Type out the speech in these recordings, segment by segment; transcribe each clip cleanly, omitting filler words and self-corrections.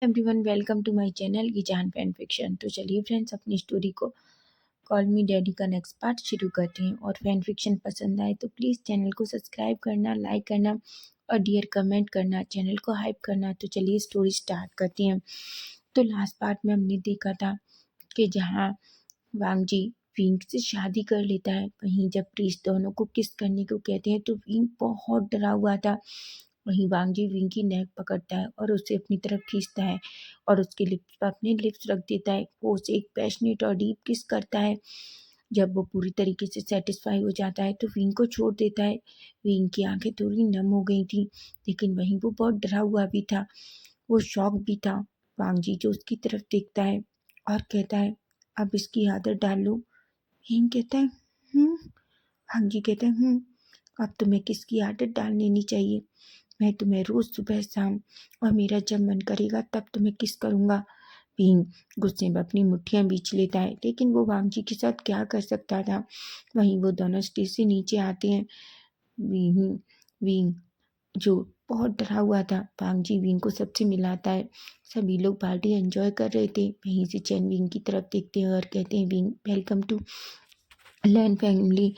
Everyone welcome to my channel गिजान fan fiction. तो चलिए फ्रेंड्स, अपनी स्टोरी को कॉल मी डैडी का नेक्स्ट पार्ट शुरू करते हैं। और फैन फिक्शन पसंद आए तो प्लीज़ चैनल को सब्सक्राइब करना, लाइक करना और डियर कमेंट करना, चैनल को हाइप करना। तो चलिए स्टोरी स्टार्ट करते हैं। तो लास्ट पार्ट में हमने देखा था कि जहाँ वांगजी विंग से शादी कर लेता है, वहीं जब प्रीस्ट दोनों को किस करने को कहते हैं तो विंग बहुत डरा हुआ था। वहीं वांगजी विंग की नेक पकड़ता है और उसे अपनी तरफ खींचता है और उसके लिप्स पर अपने लिप्स रख देता है। वो उसे एक पैशनेट और डीप किस करता है। जब वो पूरी तरीके से सेटिस्फाई हो जाता है तो विंग को छोड़ देता है। विंग की आंखें थोड़ी नम हो गई थी, लेकिन वहीं वो बहुत डरा हुआ भी था, वो शॉक भी था। वांगजी जो उसकी तरफ देखता है और कहता है, अब इसकी आदत डाल लो। विंग कहता है, वांगजी कहता है, अब तुम्हें किसकी आदत डाल लेनी चाहिए। मैं तुम्हें रोज सुबह शाम और मेरा जब मन करेगा तब तुम्हें किस करूंगा। भीम गुस्से में अपनी मुट्ठियां बींच लेता है, लेकिन वो वांगजी के साथ क्या कर सकता था। वहीं वो दोनों स्टेज से नीचे आते हैं। विंग विंग जो बहुत डरा हुआ था, वांगजी विंग को सबसे मिलाता है। सभी लोग पार्टी एंजॉय कर रहे थे। वहीं से चैन विंग की तरफ देखते हैं और कहते हैं, विंग वेलकम टू लैन फैमिली।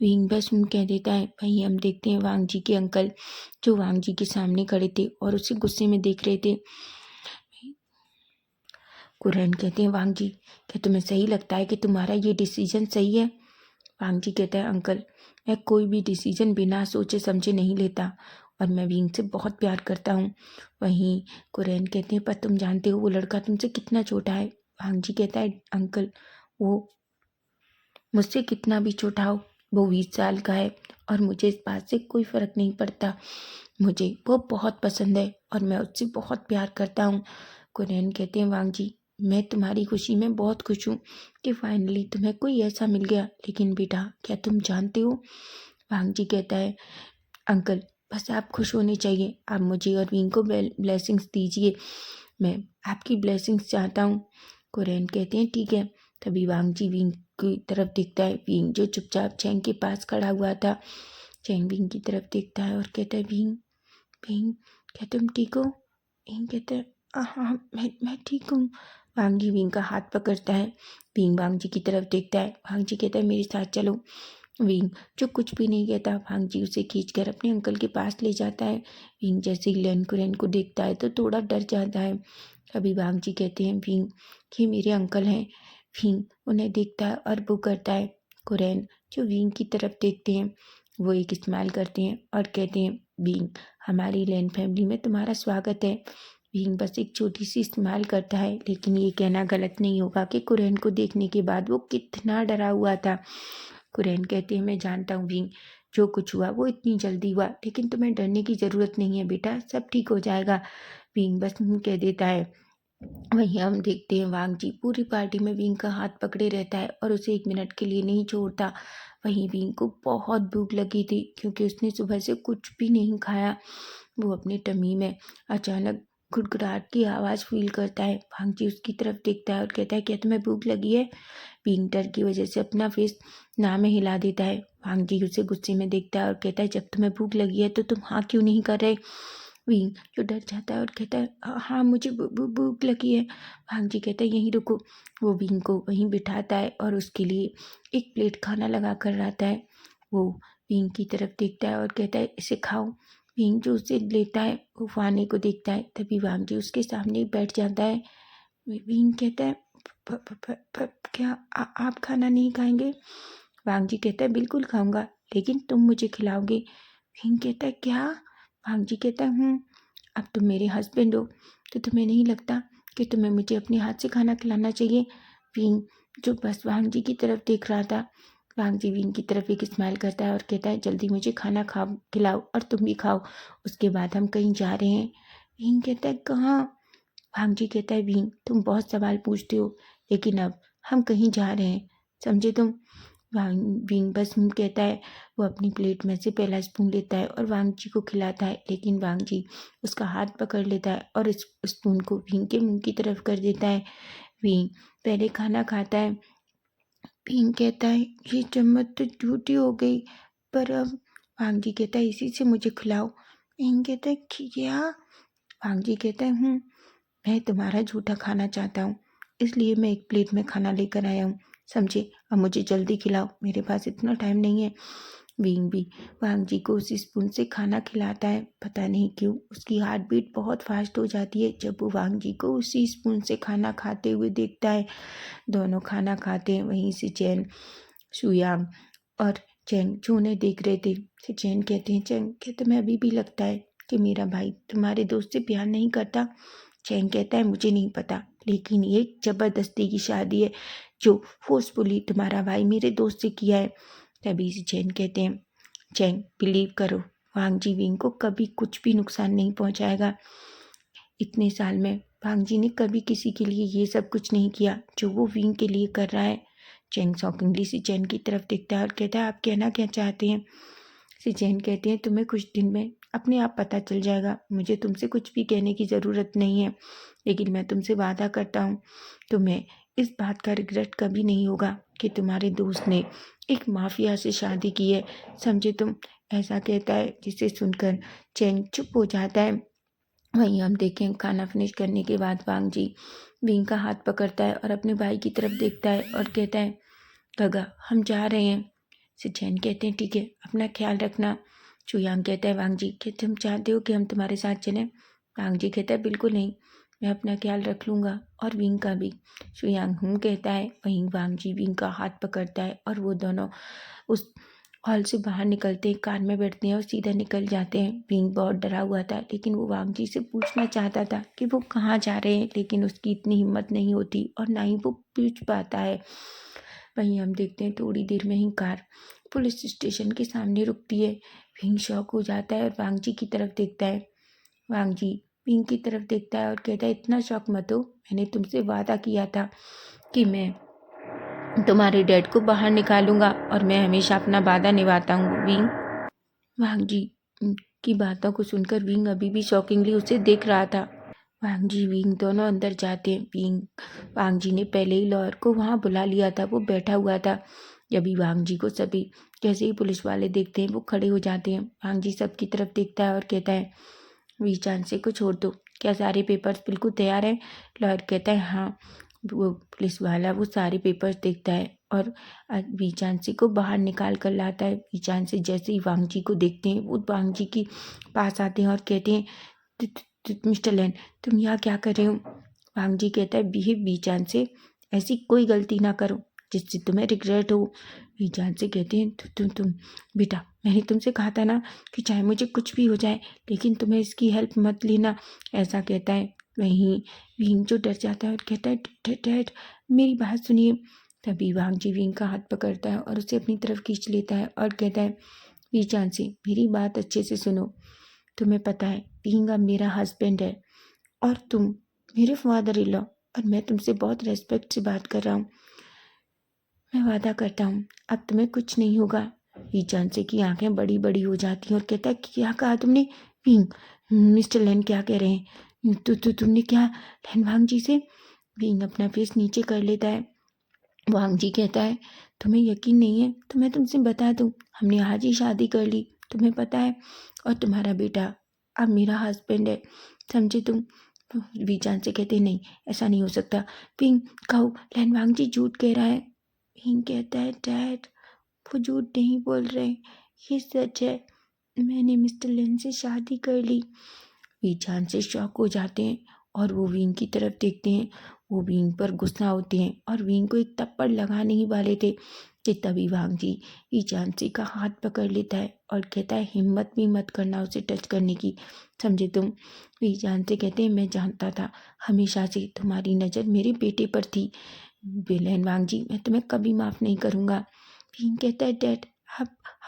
विंग बस कह देता है। वहीं हम देखते हैं वांगजी के अंकल जो वांगजी के सामने खड़े थे और उसे गुस्से में देख रहे थे। कुरैन कहते हैं, वांगजी क्या तुम्हें सही लगता है कि तुम्हारा ये डिसीजन सही है। वांगजी कहता है, अंकल मैं कोई भी डिसीजन बिना सोचे समझे नहीं लेता और मैं विंग से बहुत प्यार करता हूँ। वहीं कुरैन कहते हैं, पर तुम जानते हो वो लड़का तुमसे कितना छोटा है। वांगजी कहता है, अंकल वो मुझसे कितना भी छोटा हो, वो 20 साल का है और मुझे इस बात से कोई फर्क नहीं पड़ता। मुझे वो बहुत पसंद है और मैं उससे बहुत प्यार करता हूँ। कुरैन कहते हैं, वांगजी मैं तुम्हारी खुशी में बहुत खुश हूँ कि फाइनली तुम्हें कोई ऐसा मिल गया, लेकिन बेटा क्या तुम जानते हो। वांगजी कहता है, अंकल बस आप खुश होने चाहिए, आप मुझे और विंग को ब्लेसिंग्स दीजिए, मैं आपकी ब्लेसिंग्स चाहता हूँ। कुरैन कहते हैं, ठीक है। तभी वांगजी विंग की तरफ देखता है। विंग जो चुपचाप चैंग के पास खड़ा हुआ था, चैंग विंग की तरफ देखता है और कहता है, विंग विंग क्या तुम ठीक हो। विंग कहता है, हाँ मैं ठीक हूँ। वांगजी विंग का हाथ पकड़ता है। विंग वांगजी की तरफ देखता है। वांगजी कहता है, मेरे साथ चलो। विंग जो कुछ भी नहीं कहता, भांगजी उसे खींचकर अपने अंकल के पास ले जाता है। विंग जैसे ही लेन कुरैन को देखता है तो थोड़ा डर जाता है। अभी भांगजी कहते हैं, विंग ये मेरे अंकल हैं। विंग उन्हें देखता है और वो करता है। कुरैन जो विंग की तरफ देखते हैं, वो एक स्माइल करते हैं और कहते हैं, विंग हमारी लैन फैमिली में तुम्हारा स्वागत है। विंग बस एक छोटी सी स्माइल करता है, लेकिन ये कहना गलत नहीं होगा कि कुरैन को देखने के बाद वो कितना डरा हुआ था। कुरैन कहते हैं, मैं जानता हूँ विंग, जो कुछ हुआ वो इतनी जल्दी हुआ, लेकिन तुम्हें डरने की ज़रूरत नहीं है बेटा, सब ठीक हो जाएगा। विंग बस कह देता है। वहीं हम देखते हैं वांगजी पूरी पार्टी में विंग का हाथ पकड़े रहता है और उसे एक मिनट के लिए नहीं छोड़ता। वहीं विंग को बहुत भूख लगी थी क्योंकि उसने सुबह से कुछ भी नहीं खाया। वो अपनी टमी में अचानक गुड़गुड़ाहट की आवाज़ फील करता है। वांगजी उसकी तरफ देखता है और कहता है, क्या तुम्हें भूख लगी है। विंग डर की वजह से अपना फेस ना में हिला देता है। वांगजी उसे गुस्से में देखता है और कहता है, जब तुम्हें भूख लगी है तो तुम हाँ क्यों नहीं कर रहे। विंग जो डर जाता है और कहता है, हाँ मुझे भूख लगी है। भांगजी कहता है, यहीं रुको। वो विंग को वहीं बिठाता है और उसके लिए एक प्लेट खाना लगा कर लाता है। वो विंग की तरफ देखता है और कहता है, इसे खाओ। विंग जो उसे लेता है वो खाने को देखता है। तभी वांगजी उसके सामने बैठ जाता है। विंग कहता है, क्या आप खाना नहीं खाएंगे। वांगजी कहता है, बिल्कुल खाऊंगा, लेकिन तुम मुझे खिलाओगे। विंग कहता है, क्या। वांगजी कहता है, अब तुम मेरे हस्बैंड हो तो तुम्हें नहीं लगता कि तुम्हें मुझे अपने हाथ से खाना खिलाना चाहिए। विंग जो बस वांगजी की तरफ देख रहा था, वांगजी विंग की तरफ एक स्माइल करता है और कहता है, जल्दी मुझे खाना खिलाओ और तुम भी खाओ, उसके बाद हम कहीं जा रहे हैं। विंग कहता है, कहाँ। भांगजी कहता है, विंग तुम बहुत सवाल पूछते हो, लेकिन अब हम कहीं जा रहे हैं, समझे तुम। विंग बस कहता है। वो अपनी प्लेट में से पहला स्पून लेता है और वांगजी को खिलाता है, लेकिन वांगजी उसका हाथ पकड़ लेता है और इस स्पून को विंग के मुंह की तरफ कर देता है। विंग पहले खाना खाता है। विंग कहता है, ये चम्मच तो टूटी हो गई, पर अब। वांगजी कहता है, इसी से मुझे खिलाओ। विंग कहता है, क्या। वांगजी कहता है, मैं तुम्हारा झूठा खाना चाहता हूँ, इसलिए मैं एक प्लेट में खाना लेकर आया हूँ, समझे? अब मुझे जल्दी खिलाओ, मेरे पास इतना टाइम नहीं है। विंग भी वांग जी को उसी स्पून से खाना खिलाता है। पता नहीं क्यों उसकी हार्ट बीट बहुत फास्ट हो जाती है जब वो वांग जी को उसी स्पून से खाना खाते हुए देखता है। दोनों खाना खाते हैं। वहीं से चैन, शुयांग और चैंग जो उन्हें देख रहे थे। चैन कहते हैं, चैंग क्या तुम्हें अभी भी लगता है कि मेरा भाई तुम्हारे दोस्त से प्यार नहीं करता? चैंग कहता है, मुझे नहीं पता, लेकिन ये जबरदस्ती की शादी है जो फोर्सफुली तुम्हारा भाई मेरे दोस्त से किया है। तभी से चैन कहते हैं, चैंग बिलीव करो, वांग जी विंग को कभी कुछ भी नुकसान नहीं पहुंचाएगा। इतने साल में वांग जी ने कभी किसी के लिए ये सब कुछ नहीं किया जो वो विंग के लिए कर रहा है। चैंग शॉकिंगली सी चैन की तरफ देखता है और कहता है, आप कहना क्या चाहते हैं? सी चैन कहते हैं, तुम्हें कुछ दिन में अपने आप पता चल जाएगा, मुझे तुमसे कुछ भी कहने की ज़रूरत नहीं है, लेकिन मैं तुमसे वादा करता हूँ तुम्हें इस बात का रिग्रेट कभी नहीं होगा कि तुम्हारे दोस्त ने एक माफिया से शादी की है, समझे तुम? ऐसा कहता है, जिसे सुनकर चैंग चुप हो जाता है। वहीं हम देखें खाना फिनिश करने के बाद वांग जी विंग का हाथ पकड़ता है और अपने भाई की तरफ देखता है और कहता है, गगा हम जा रहे हैं। सिचैन कहते हैं, ठीक है, अपना ख्याल रखना। चुयांग कहता है, वांग जी क्या तुम चाहते हो कि हम तुम्हारे साथ चलें? वांग जी कहता है, बिल्कुल नहीं, मैं अपना ख्याल रख लूँगा और विंग का भी। चुयांग कहता है। वहीं वांग जी विंग का हाथ पकड़ता है और वो दोनों उस हॉल से बाहर निकलते हैं, कार में बैठते हैं और सीधा निकल जाते हैं। विंग बहुत डरा हुआ था, लेकिन वो वांग जी से पूछना चाहता था कि वो कहाँ जा रहे हैं, लेकिन उसकी इतनी हिम्मत नहीं होती और ना ही वो पूछ पाता है। वहीं हम देखते हैं थोड़ी देर में ही कार पुलिस स्टेशन के सामने रुकती है। विंग शॉक हो जाता है और वांग जी की तरफ देखता है। वांग जी विंग की तरफ देखता है और कहता है, इतना शॉक मत हो, मैंने तुमसे वादा किया था कि मैं तुम्हारे डैड को बाहर निकालूंगा और मैं हमेशा अपना वादा निभाता हूँ विंग। वांग जी की बातों को सुनकर विंग अभी भी शॉकिंगली उसे देख रहा था। वांग जी विंग दोनों अंदर जाते हैं। वांग जी ने पहले ही लॉयर को वहां बुला लिया था, वो बैठा हुआ था। जब भी वांग जी को सभी जैसे ही पुलिस वाले देखते हैं वो खड़े हो जाते हैं। वांग जी सबकी तरफ देखता है और कहता है, वीचान से को छोड़ दो, क्या सारे पेपर्स बिल्कुल तैयार हैं? लॉयर कहता है, हाँ। वो पुलिस वाला वो सारे पेपर्स देखता है और वीचांसी को बाहर निकाल कर लाता है। वीचांसी जैसे ही वांग जी को देखते हैं वो वांग जी के पास आते हैं और कहते हैं, मिस्टर लेन तुम यहाँ क्या कर रहे हो? वांग जी कहता है, बिहेव वीचान से, ऐसी कोई गलती ना करो जिससे तुम्हें रिग्रेट हो। वीचान से कहते हैं, तुम बेटा, मैंने तुमसे कहा था ना कि चाहे मुझे कुछ भी हो जाए लेकिन तुम्हें इसकी हेल्प मत लेना, ऐसा कहता है। वहीं विंग जो डर जाता है और कहता है, डैड मेरी बात सुनिए। तभी वांग जी विंग का हाथ पकड़ता है और उसे अपनी तरफ खींच लेता है और कहता है, वीचान से मेरी बात अच्छे से सुनो, तुम्हें पता है विंग अब मेरा हस्बैंड है और तुम मेरे फादर इन लॉ, और मैं तुमसे बहुत रेस्पेक्ट से बात कर रहा हूँ। मैं वादा करता हूँ अब तुम्हें कुछ नहीं होगा। वीचान से की आंखें बड़ी बड़ी हो जाती हैं और कहता है, क्या कहा तुमने? विंग, मिस्टर लेन क्या कह रहे हैं? तुमने क्या लेन वांग जी से? विंग अपना फेस नीचे कर लेता है। वांग जी कहता है, तुम्हें यकीन नहीं है तो मैं तुमसे बता दूं, हमने आज ही शादी कर ली, तुम्हें पता है, और तुम्हारा बेटा अब मेरा हस्बैंड है, समझे तुम? वीचान से कहते, नहीं ऐसा नहीं हो सकता। पिंग, कहो लैन वांग जी झूठ कह रहा है। पिंग कहता है, डैड वो झूठ नहीं बोल रहे, ये सच है, मैंने मिस्टर लेन से शादी कर ली। वीचान से शॉक हो जाते हैं और वो विंग की तरफ देखते हैं। वो विंग पर गुस्सा होते हैं और विंग को एक थप्पड़ लगाने ही वाले थे कि तभी वांग जी वीचांसी का हाथ पकड़ लेता है और कहता है, हिम्मत भी मत करना उसे टच करने की, समझे तुम? वीचांसी कहते हैं, मैं जानता था, हमेशा से तुम्हारी नज़र मेरे बेटे पर थी। विलेन वांग जी, मैं तुम्हें कभी माफ़ नहीं करूँगा। विंग कहता है, डैड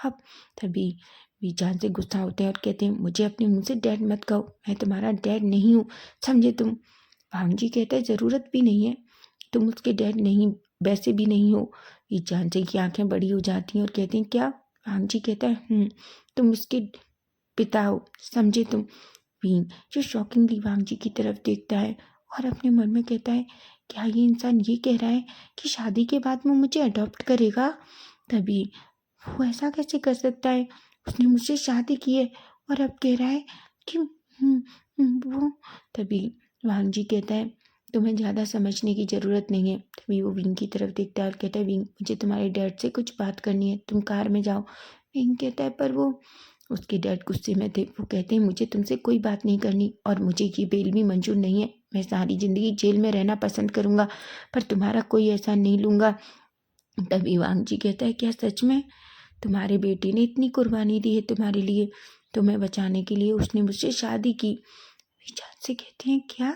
हब तभी वीचान से गुस्सा होते हैं और कहते हैं, मुझे अपने मुंह से डैड मत कहो, मैं तुम्हारा डैड नहीं हूँ, समझे तुम? वांग जी कहता है, ज़रूरत भी नहीं है, तुम उसके डैड नहीं, वैसे भी नहीं हो। वीचान से की आंखें बड़ी हो जाती हैं और कहते हैं, क्या? वांग जी कहता है, तुम उसके पिता हो, समझे तुम? विंग जो शॉकिंगली वांग जी की तरफ देखता है और अपने मन में कहता है, क्या ये इंसान ये कह रहा है कि शादी के बाद वो मुझे अडॉप्ट करेगा? तभी वो ऐसा कैसे कर सकता है, उसने मुझसे शादी की है और अब कह रहा है कि वो। तभी वांग जी कहता है तुम्हें ज़्यादा समझने की ज़रूरत नहीं है। तभी वो विंग की तरफ देखता है और कहता है विंग मुझे तुम्हारे डैड से कुछ बात करनी है, तुम कार में जाओ। विंग कहता है पर वो उसके डैड गुस्से में थे। वो कहते हैं मुझे तुमसे कोई बात नहीं करनी और मुझे ये बेल भी मंजूर नहीं है। मैं सारी ज़िंदगी जेल में रहना पसंद करूँगा पर तुम्हारा कोई एहसान नहीं लूँगा। तभी वांग जी कहता है क्या सच में? तुम्हारे बेटे ने इतनी कुर्बानी दी है तुम्हारे लिए, तुम्हें बचाने के लिए उसने मुझसे शादी की। विचार से कहते हैं क्या?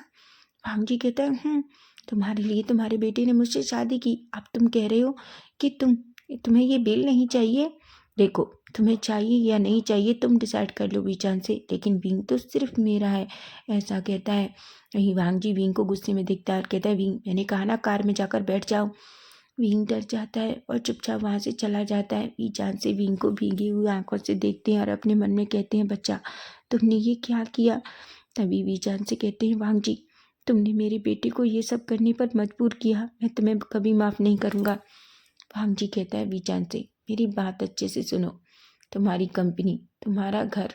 वांग जी कहता है तुम्हारे लिए तुम्हारे बेटे ने मुझसे शादी की। अब तुम कह रहे हो कि तुम्हें ये बेल नहीं चाहिए। देखो तुम्हें चाहिए या नहीं चाहिए तुम डिसाइड कर लो बीचान से, लेकिन विंग तो सिर्फ मेरा है, ऐसा कहता है। वहीं वांग जी विंग को गुस्से में देखता है और कहता है विंग मैंने कहा ना कार में जाकर बैठ जाओ। विंग डर जाता है और चुपचाप वहाँ से चला जाता है। बीचान से विंग को भीगी हुई आंखों से देखते हैं और अपने मन में कहते हैं बच्चा तुमने ये क्या किया। तभी बीचान से कहते हैं वांग जी तुमने मेरे बेटे को ये सब करने पर मजबूर किया, मैं तुम्हें कभी माफ़ नहीं करूँगा। वांग जी कहता है बीचान से मेरी बात अच्छे से सुनो, तुम्हारी कंपनी, तुम्हारा घर,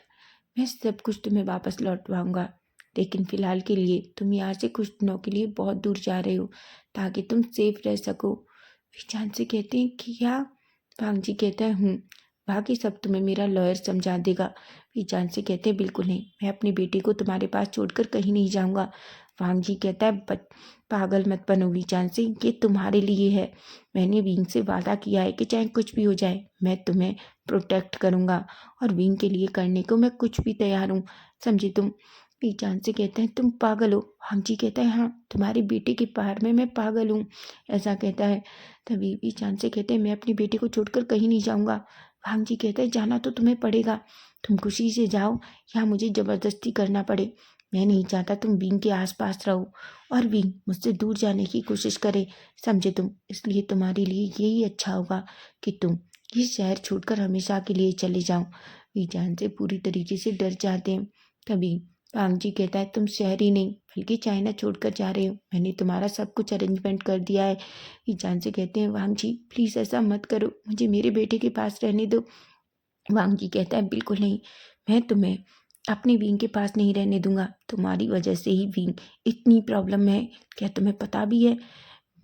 मैं सब कुछ तुम्हें वापस लौटवाऊंगा, लेकिन फ़िलहाल के लिए तुम यहाँ से कुछ दिनों के लिए बहुत दूर जा रहे हो ताकि तुम सेफ रह सको। बीचान से कहते हैं कि क्या? वांग जी कहता है बाकी सब तुम्हें मेरा लॉयर समझा देगा। बीचान से कहते हैं बिल्कुल नहीं, मैं अपने बेटे को तुम्हारे पास छोड़कर कहीं नहीं जाऊँगा। वांग जी कहता है पागल मत बनो बीचान से, ये तुम्हारे लिए है। मैंने विंग से वादा किया है कि चाहे कुछ भी हो जाए मैं तुम्हें प्रोटेक्ट करूँगा और विंग के लिए करने को मैं कुछ भी तैयार हूँ, समझे तुम। बीचान से कहते हैं तुम पागल हो। वांग जी कहता है हाँ तुम्हारे बेटे के प्यार में मैं पागल हूँ, ऐसा कहता है। तभी बीचान से कहते हैं मैं अपने बेटे को छोड़कर कहीं नहीं जाऊँगा। वांग जी कहता है जाना तो तुम्हें पड़ेगा, तुम खुशी से जाओ या मुझे ज़बरदस्ती करना पड़े। मैं नहीं चाहता तुम विंग के आसपास रहो और विंग मुझसे दूर जाने की कोशिश करे, समझे तुम। इसलिए तुम्हारे लिए यही अच्छा होगा कि तुम ये शहर छोड़कर हमेशा के लिए चले जाओ। बीजान से पूरी तरीके से डर जाते हैं। तभी वांग जी कहता है तुम शहर ही नहीं बल्कि चाइना छोड़कर जा रहे हो, मैंने तुम्हारा सब कुछ अरेंजमेंट कर दिया है। बीजान से कहते हैं वांग जी प्लीज़ ऐसा मत करो, मुझे मेरे बेटे के पास रहने दो। वांग जी कहता है बिल्कुल नहीं, मैं तुम्हें अपने विंग के पास नहीं रहने दूंगा, तुम्हारी वजह से ही विंग इतनी प्रॉब्लम है, क्या तुम्हें पता भी है।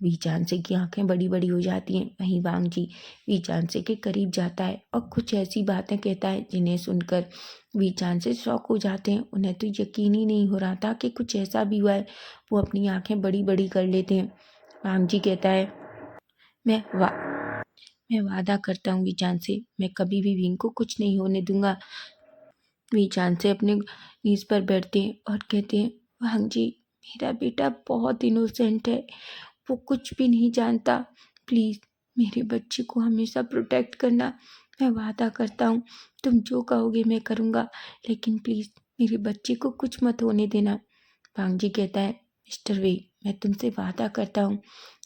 वीचांसे की आंखें बड़ी बड़ी हो जाती हैं। वहीं वांग जी वीचांसे के करीब जाता है और कुछ ऐसी बातें कहता है जिन्हें सुनकर वीचांसे शॉक हो जाते हैं। उन्हें तो यकीन ही नहीं हो रहा था कि कुछ ऐसा भी हुआ है। वो अपनी आंखें बड़ी बड़ी कर लेते हैं। वांग जी कहता है मैं वा मैं वादा करता हूँ वीचान से, मैं कभी भी विंग को कुछ नहीं होने दूंगा। वीचान से अपने नीज पर बैठते हैं और कहते हैं वांग जी मेरा बेटा बहुत इनोसेंट है, वो कुछ भी नहीं जानता, प्लीज़ मेरे बच्चे को हमेशा प्रोटेक्ट करना। मैं वादा करता हूँ तुम जो कहोगे मैं करूँगा, लेकिन प्लीज़ मेरे बच्चे को कुछ मत होने देना। वांग जी कहता है मिस्टर वे मैं तुमसे वादा करता हूँ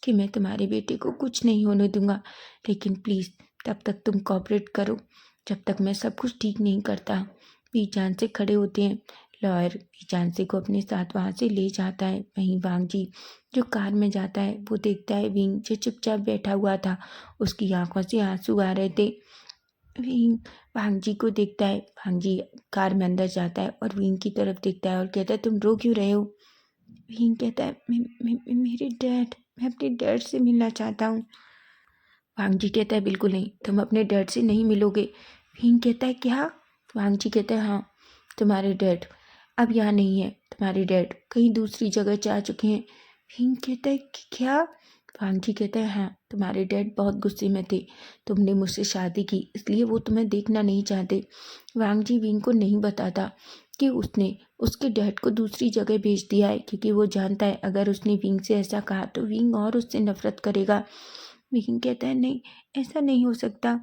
कि मैं तुम्हारे बेटे को कुछ नहीं होने दूंगा, लेकिन प्लीज़ तब तक तुम कॉपरेट करो जब तक मैं सब कुछ ठीक नहीं करता। बीचान से खड़े होते हैं। लॉयर बीचानसे को अपने साथ वहाँ से ले जाता है। वहीं वांग जी जो कार में जाता है वो देखता है विंग जो चुपचाप बैठा हुआ था, उसकी आंखों से आंसू आ रहे थे। विंग वांग जी को देखता है। वांग जी कार में अंदर जाता है और विंग की तरफ देखता है और कहता है तुम रो क्यों रहे हो। विंग कहता है मेरे डैड, मैं अपने डैड से मिलना चाहता हूँ। वांग जी कहता है बिल्कुल नहीं, तुम अपने डैड से नहीं मिलोगे। विंग कहता है क्या? वांग जी कहता है हाँ तुम्हारे डैड अब यहाँ नहीं है, तुम्हारे डैड कहीं दूसरी जगह जा चुके हैं। विंग कहता है कि क्या? वांग जी कहता है हाँ तुम्हारे डैड बहुत गुस्से में थे, तुमने मुझसे शादी की इसलिए वो तुम्हें देखना नहीं चाहते। वांग जी विंग को नहीं बताता कि उसने उसके डैड को दूसरी जगह भेज दिया है, क्योंकि वो जानता है अगर उसने विंग से ऐसा कहा तो विंग और उससे नफरत करेगा। विंग कहता है नहीं ऐसा नहीं हो सकता।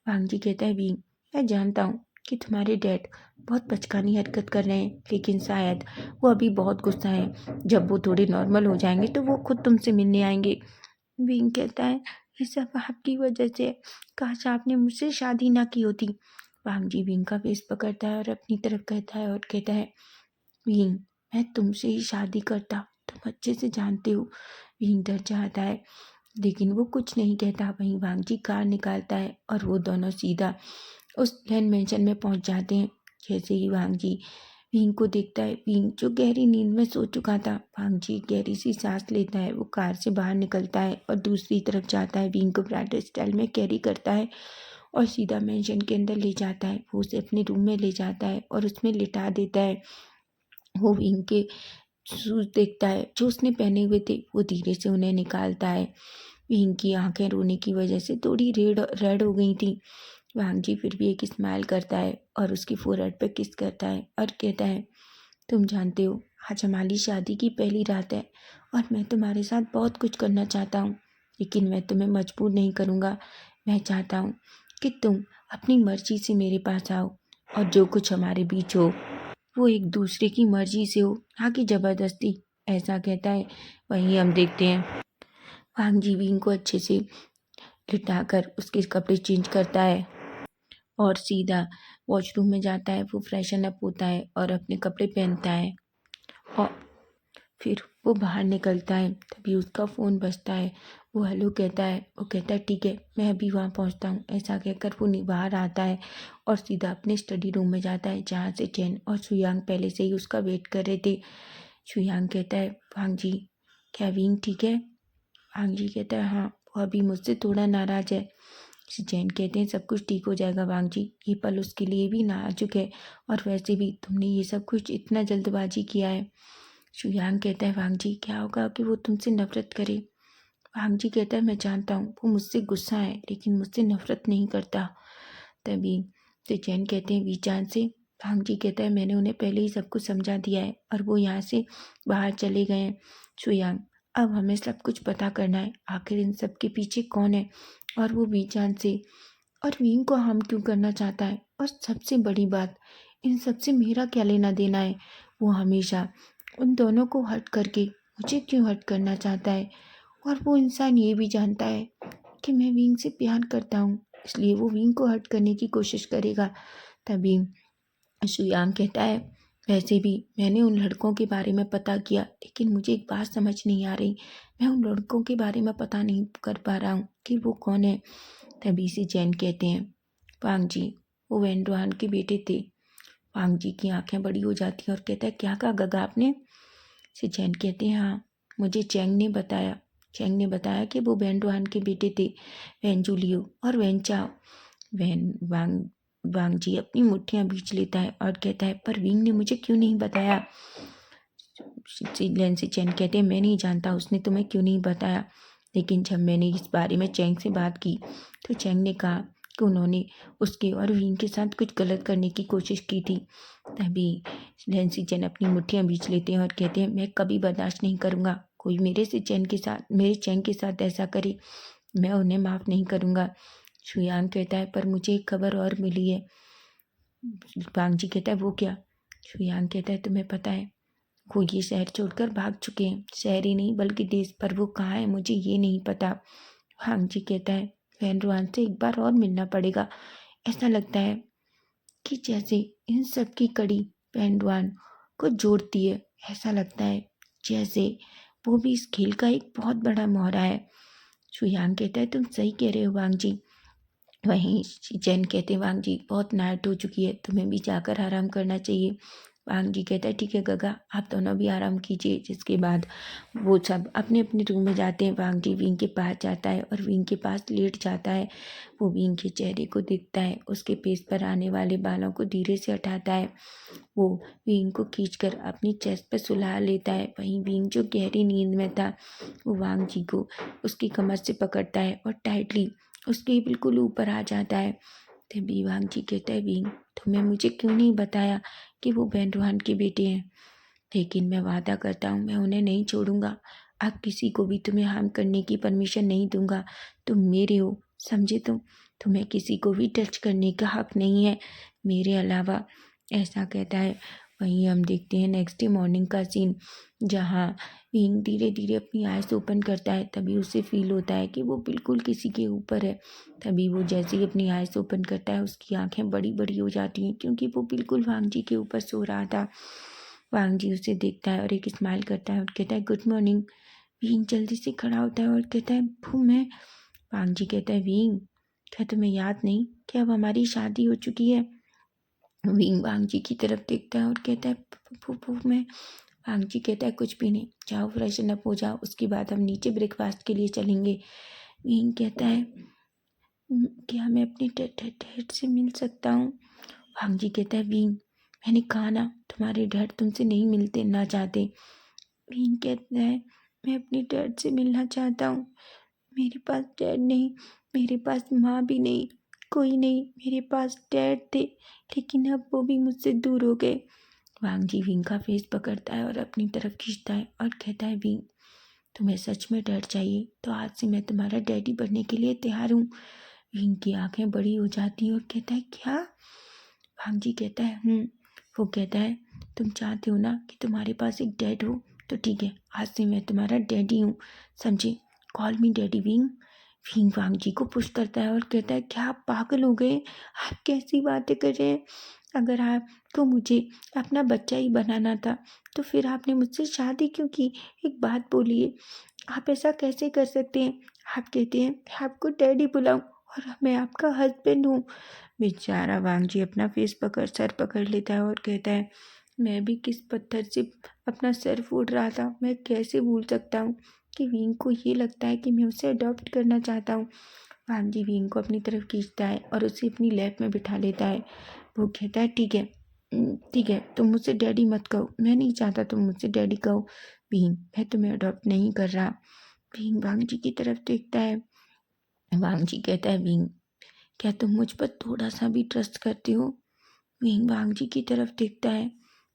वांग जी कहता है विंग मैं जानता हूँ कि तुम्हारे डैड बहुत बचकानी हरकत कर रहे हैं, लेकिन शायद वो अभी बहुत गुस्सा है, जब वो थोड़े नॉर्मल हो जाएंगे तो वो खुद तुमसे मिलने आएंगे। विंग कहता है ये सब आपकी वजह से है, काश आपने मुझसे शादी ना की होती। वांग जी विंग का फेस पकड़ता है और अपनी तरफ कहता है और कहता है विंग मैं तुमसे ही शादी करता, तुम अच्छे से जानते हो। विंग डर जाता है लेकिन वो कुछ नहीं कहता। वहीं वांग जी कार निकालता है और वो दोनों सीधा उस लैंड मेंशन में पहुंच जाते हैं। जैसे ही वांग जी विंग को देखता है। विंग जो गहरी नींद में सो चुका था। वांग जी गहरी सी सांस लेता है। वो कार से बाहर निकलता है और दूसरी तरफ जाता है। विंग को ब्राइडल स्टाइल में कैरी करता है और सीधा मेंशन के अंदर ले जाता है। वो उसे अपने रूम में ले जाता है और उसमें लिटा देता है। वो विंग के शूज देखता है जो उसने पहने हुए थे। वो धीरे से उन्हें निकालता है। विंग की आंखें रोने की वजह से थोड़ी रेड हो गई थी। वांग जी फिर भी एक स्माइल करता है और उसकी फोरहेड पे किस करता है और कहता है, तुम जानते हो आज हमारी शादी की पहली रात है और मैं तुम्हारे साथ बहुत कुछ करना चाहता हूँ, लेकिन मैं तुम्हें मजबूर नहीं करूँगा। मैं चाहता हूँ कि तुम अपनी मर्जी से मेरे पास आओ और जो कुछ हमारे बीच हो वो एक दूसरे की मर्जी से हो, ना कि ज़बरदस्ती। ऐसा कहता है। वहीं हम देखते हैं वांग जी विंग को अच्छे से लिटाकर उसके कपड़े चेंज करता है और सीधा वॉशरूम में जाता है। वो फ्रेशन अप होता है और अपने कपड़े पहनता है और फिर वो बाहर निकलता है। तभी उसका फ़ोन बजता है। वो हेलो कहता है। वो कहता है ठीक है मैं अभी वहाँ पहुँचता हूँ। ऐसा कहकर वो बाहर आता है और सीधा अपने स्टडी रूम में जाता है जहाँ से चैन और शुयांग पहले से ही उसका वेट कर रहे थे। शुयांग कहता है, वांग जी क्या विंग ठीक है? वांग जी कहता है हाँ, वो अभी मुझसे थोड़ा नाराज़ है। जैन कहते हैं सब कुछ ठीक हो जाएगा वांग जी, ये पल उसके लिए भी नाजुक है और वैसे भी तुमने ये सब कुछ इतना जल्दबाजी किया है। शुयांग कहता है वांग जी क्या होगा कि वो तुमसे नफरत करे? वांग जी कहता है मैं जानता हूँ वो मुझसे गुस्सा है लेकिन मुझसे नफरत नहीं करता। तभी जैन कहते हैं वीचान से। वांग जी कहता है मैंने उन्हें पहले ही सब कुछ समझा दिया है और वो यहाँ से बाहर चले गए हैं। शुयांग अब हमें सब कुछ पता करना है आखिर इन सब के पीछे कौन है और वो वीचान से और विंग को हार्म क्यों करना चाहता है। और सबसे बड़ी बात इन सबसे मेरा क्या लेना देना है। वो हमेशा उन दोनों को हर्ट करके मुझे क्यों हर्ट करना चाहता है। और वो इंसान ये भी जानता है कि मैं विंग से प्यार करता हूँ, इसलिए वो विंग को हर्ट करने की कोशिश करेगा। तभी शुयांग कहता है वैसे भी मैंने उन लड़कों के बारे में पता किया लेकिन मुझे एक बात समझ नहीं आ रही। मैं उन लड़कों के बारे में पता नहीं कर पा रहा हूँ कि वो कौन है। तभी से जैन कहते हैं वांग जी वो वेंडुआन के बेटे थे। वांग जी की आंखें बड़ी हो जाती हैं और कहता है क्या कहा गगा आपने? से जैन कहते हैं हाँ मुझे चैंग ने बताया कि वो वेंडुआन के बेटे थे, वेंजुलियो और वेंचाओ। वैन वांग वांग जी अपनी मुट्ठियां बीच लेता है और कहता है पर विंग ने मुझे क्यों नहीं बताया? लेंसी चैन कहते हैं मैं नहीं जानता उसने तुम्हें क्यों नहीं बताया, लेकिन जब मैंने इस बारे में चैंग से बात की तो चैंग ने कहा कि उन्होंने उसके और विंग के साथ कुछ गलत करने की कोशिश की थी। तभी लेंसी चैन अपनी मुट्ठियां बीच लेते हैं और कहते हैं मैं कभी बर्दाश्त नहीं करूँगा कोई मेरे चैंग के साथ ऐसा करे। मैं उन्हें माफ़ नहीं करूँगा। शुयांग कहता है पर मुझे एक खबर और मिली है। वांग जी कहता है वो क्या? शुयांग कहता है तुम्हें पता है वो ये शहर छोड़कर भाग चुके हैं, शहर ही नहीं बल्कि देश, पर वो कहाँ है मुझे ये नहीं पता। वांग जी कहता है वैन से एक बार और मिलना पड़ेगा। ऐसा लगता है कि जैसे इन सब की कड़ी वैन को जोड़ती है। ऐसा लगता है जैसे वो भी इस खेल का एक बहुत बड़ा मोहरा है। शुयांग कहता है तुम सही कह रहे हो वांग जी। वहीं जैन कहते हैं वांग जी बहुत नाइट हो चुकी है तुम्हें भी जाकर आराम करना चाहिए। वांग जी कहता है ठीक है गगा आप दोनों भी आराम कीजिए। जिसके बाद वो सब अपने अपने रूम में जाते हैं। वांग जी विंग के पास जाता है और विंग के पास लेट जाता है। वो विंग के चेहरे को देखता है, उसके फेस पर आने वाले बालों को धीरे से हटाता है। वो विंग को खींचकर अपनी चेस्ट पर सुला लेता है। वहीं विंग जो गहरी नींद में था वो वांग जी को उसकी कमर से पकड़ता है और टाइटली उसके बिल्कुल ऊपर आ जाता है। तभी वांग जी कहता है विंग तुम्हें मुझे क्यों नहीं बताया कि वो बेन के बेटे हैं? लेकिन मैं वादा करता हूँ मैं उन्हें नहीं छोड़ूंगा। अब किसी को भी तुम्हें हार्म करने की परमिशन नहीं दूंगा। तुम मेरे हो समझे तुम्हें किसी को भी टच करने का हक नहीं है मेरे अलावा। ऐसा कहता है। वहीं हम देखते हैं नेक्स्ट डे मॉर्निंग का सीन, जहाँ विंग धीरे धीरे अपनी आइज ओपन करता है। तभी उसे फील होता है कि वो बिल्कुल किसी के ऊपर है। तभी वो जैसे ही अपनी आइज ओपन करता है उसकी आंखें बड़ी बड़ी हो जाती हैं क्योंकि वो बिल्कुल वांग जी के ऊपर सो रहा था। वांग जी उसे देखता है और एक स्माइल करता है और कहता है गुड मॉर्निंग। विंग जल्दी से खड़ा होता है और कहता है वो मैं। वांग जी कहता है विंग क्या तुम्हें याद नहीं कि अब हमारी शादी हो चुकी है? विंग वांग जी की तरफ देखता है और कहता है वो मैं वांग जी कहता है कुछ भी नहीं, जाओ फ्रेशन अप हो जाओ, उसके बाद हम नीचे ब्रेकफास्ट के लिए चलेंगे। विंग कहता है क्या मैं अपनी डैड से मिल सकता हूँ? वांग जी कहता है विंग मैंने कहा ना तुम्हारे डैड तुमसे नहीं मिलते ना चाहते। विंग कहता है मैं अपने डैड से मिलना चाहता हूँ, मेरे पास डैड नहीं, मेरे पास माँ भी नहीं, कोई नहीं, मेरे पास डैड थे लेकिन अब वो भी मुझसे दूर हो गए। वांग जी विंग का फेस पकड़ता है और अपनी तरफ खींचता है और कहता है विंग तुम्हें सच में डैड चाहिए तो आज से मैं तुम्हारा डैडी बनने के लिए तैयार हूँ। विंग की आंखें बड़ी हो जाती हैं और कहता है क्या? वांग जी कहता है वो कहता है तुम चाहते हो ना कि तुम्हारे पास एक डैड हो तो ठीक है, आज से मैं तुम्हारा डैडी हूँ, समझे? Call me daddy Wing. Wing Wang ji को पुश करता है और कहता है क्या आप पागल हो गए? आप कैसी बातें कर रहे हैं? अगर आपको मुझे अपना बच्चा ही बनाना था तो फिर आपने मुझसे शादी क्यों की? एक बात बोलिए, आप ऐसा कैसे कर सकते हैं? आप कहते हैं मैं आपको डैडी बुलाऊं और मैं आपका हस्बैंड हूँ। बेचारा वांग जी अपना सर पकड़ लेता है और कहता है मैं भी किस पत्थर से अपना सर फोड़ रहा था, मैं कैसे भूल सकता हूँ कि विंग को ये लगता है कि मैं उसे अडॉप्ट करना चाहता हूँ। वांग जी विंग को अपनी तरफ खींचता है और उसे अपनी लैब में बिठा लेता है। वो कहता है ठीक है तुम मुझसे डैडी मत कहो, मैं नहीं चाहता तुम मुझसे डैडी कहो। विंग मैं तुम्हें अडॉप्ट नहीं कर रहा। विंग वांग जी की तरफ देखता है। वांग जी कहता है विंग क्या तुम मुझ पर थोड़ा सा भी ट्रस्ट करते हो? विंग वांग जी की तरफ देखता है।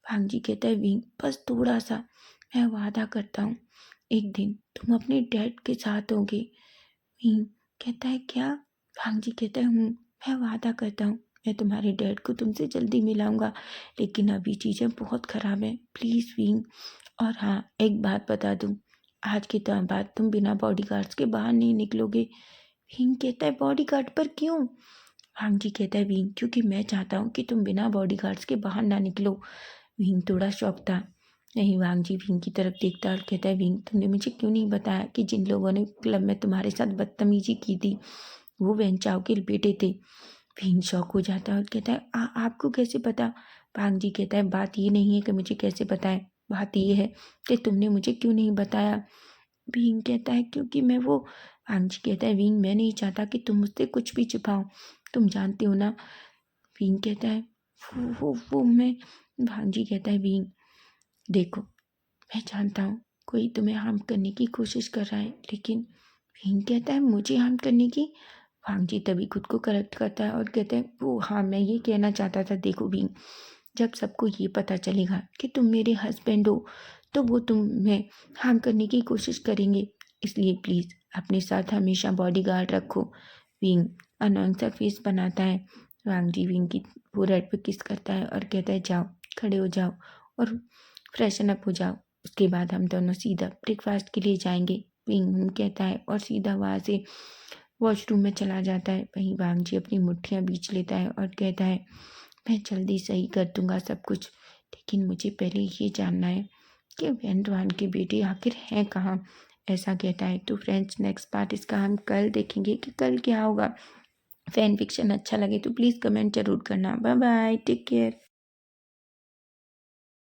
वांग जी कहता है विंग बस थोड़ा सा, मैं वादा करता हूँ एक दिन तुम अपने डैड के साथ होगे। विंग कहता है क्या? वांग जी कहता है मैं वादा करता हूँ मैं तुम्हारे डैड को तुमसे जल्दी मिलाऊंगा, लेकिन अभी चीज़ें बहुत ख़राब हैं, प्लीज़ विंग। और हाँ एक बात बता दूँ, आज के बाद तुम बिना बॉडीगार्ड्स के बाहर नहीं निकलोगे। विंग कहता है बॉडीगार्ड पर क्यों? वांग जी कहता है विंग क्योंकि मैं चाहता हूँ कि तुम बिना बॉडीगार्ड्स के बाहर ना निकलो। विंग थोड़ा शॉक था। नहीं वांग जी विंग की तरफ देखता और कहता है विंग तुमने मुझे क्यों नहीं बताया कि जिन लोगों ने क्लब में तुम्हारे साथ बदतमीजी की थी वो वैन चाओ के बेटे थे। विंग शॉक हो जाता है और कहता है आपको कैसे पता? वांग जी कहता है बात ये नहीं है कि मुझे कैसे पता है, बात ये है कि तुमने मुझे क्यों नहीं बताया। विंग कहता है क्योंकि मैं वो वांग जी कहता है विंग मैं नहीं चाहता कि तुम मुझसे कुछ भी छुपाओ, तुम जानते हो ना। विंग कहता है वो मैं। वांग जी कहता है विंग देखो मैं जानता हूँ कोई तुम्हें हार्म करने की कोशिश कर रहा है, लेकिन विंग कहता है मुझे हार्म करने की? वांग जी तभी खुद को करेक्ट करता है और कहता है वो हाँ मैं ये कहना चाहता था देखो विंग जब सबको ये पता चलेगा कि तुम मेरे हस्बैंड हो तो वो तुम्हें हार्म करने की कोशिश करेंगे, इसलिए प्लीज़ अपने साथ हमेशा बॉडीगार्ड रखो। विंग अनोइंग सा फेस बनाता है। वांग जी विंग की फोरहेड पे किस करता है और कहता है जाओ खड़े हो जाओ और फ्रेशन अप हो जाओ, उसके बाद हम दोनों सीधा ब्रेकफास्ट के लिए जाएंगे। विंग कहता है और सीधा वहाँ से वॉशरूम में चला जाता है। वहीं वांग जी अपनी मुट्ठियाँ बींच लेता है और कहता है मैं जल्दी सही कर दूंगा सब कुछ, लेकिन मुझे पहले ये जानना है कि वेंडवान के बेटे आखिर हैं कहाँ। ऐसा कहता है तो फ्रेंड्स नेक्स्ट पार्ट इसका हम कल देखेंगे कि कल क्या होगा। फैन फिक्शन अच्छा लगे तो प्लीज़ कमेंट जरूर करना। Bye bye, take care.